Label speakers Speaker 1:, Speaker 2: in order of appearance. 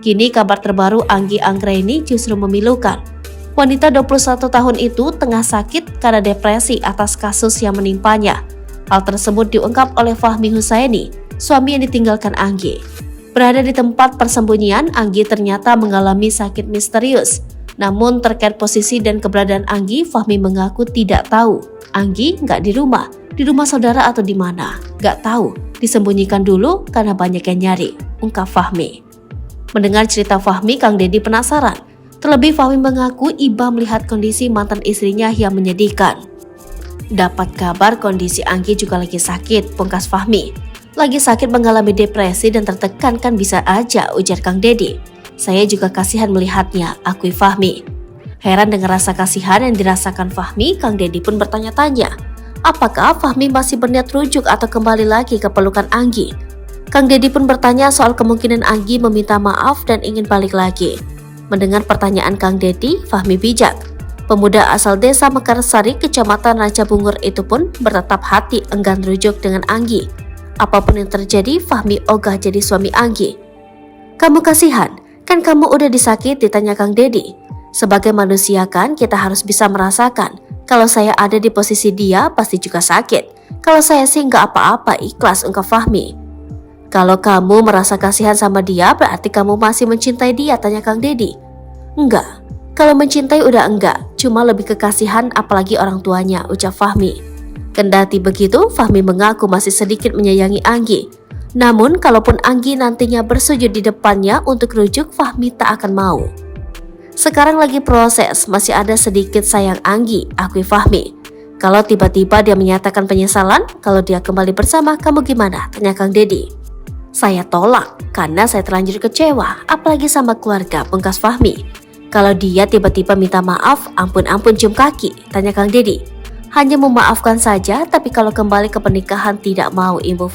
Speaker 1: Kini kabar terbaru Anggi Anggraini justru memilukan. Wanita 21 tahun itu tengah sakit karena depresi atas kasus yang menimpanya. Hal tersebut diungkap oleh Fahmi Husaini, suami yang ditinggalkan Anggi. Berada di tempat persembunyian, Anggi ternyata mengalami sakit misterius. Namun terkait posisi dan keberadaan Anggi, Fahmi mengaku tidak tahu. Anggi nggak di rumah saudara atau di mana, nggak tahu. Disembunyikan dulu karena banyak yang nyari, ungkap Fahmi. Mendengar cerita Fahmi, Kang Deddy penasaran. Terlebih Fahmi mengaku iba melihat kondisi mantan istrinya yang menyedihkan. Dapat kabar kondisi Anggi juga lagi sakit, pungkas Fahmi. Lagi sakit mengalami depresi dan tertekan kan bisa aja, ujar Kang Deddy. Saya juga kasihan melihatnya, akui Fahmi. Heran dengan rasa kasihan yang dirasakan Fahmi, Kang Deddy pun bertanya-tanya. Apakah Fahmi masih berniat rujuk atau kembali lagi ke pelukan Anggi? Kang Deddy pun bertanya soal kemungkinan Anggi meminta maaf dan ingin balik lagi. Mendengar pertanyaan Kang Deddy, Fahmi bijak. Pemuda asal desa Mekarsari, kecamatan Raja Bungur itu pun bertetap hati enggan rujuk dengan Anggi. Apapun yang terjadi, Fahmi ogah jadi suami Anggi. Kamu kasihan? Kan kamu udah disakiti, tanya Kang Deddy. Sebagai manusia kan kita harus bisa merasakan. Kalau saya ada di posisi dia pasti juga sakit. Kalau saya sih nggak apa-apa, ikhlas, ungkap Fahmi. Kalau kamu merasa kasihan sama dia berarti kamu masih mencintai dia, tanya Kang Deddy. Enggak, kalau mencintai udah enggak, cuma lebih ke kasihan apalagi orang tuanya, ucap Fahmi. Kendati begitu, Fahmi mengaku masih sedikit menyayangi Anggi. Namun kalaupun Anggi nantinya bersujud di depannya untuk rujuk, Fahmi tak akan mau. Sekarang lagi proses, masih ada sedikit sayang Anggi, akui Fahmi. Kalau tiba-tiba dia menyatakan penyesalan, kalau dia kembali bersama, kamu gimana? Tanya Kang Deddy. Saya tolak, karena saya terlanjur kecewa, apalagi sama keluarga, pungkas Fahmi. Kalau dia tiba-tiba minta maaf, ampun-ampun cium kaki, tanya Kang Deddy. Hanya memaafkan saja, tapi kalau kembali ke pernikahan tidak mau, imbu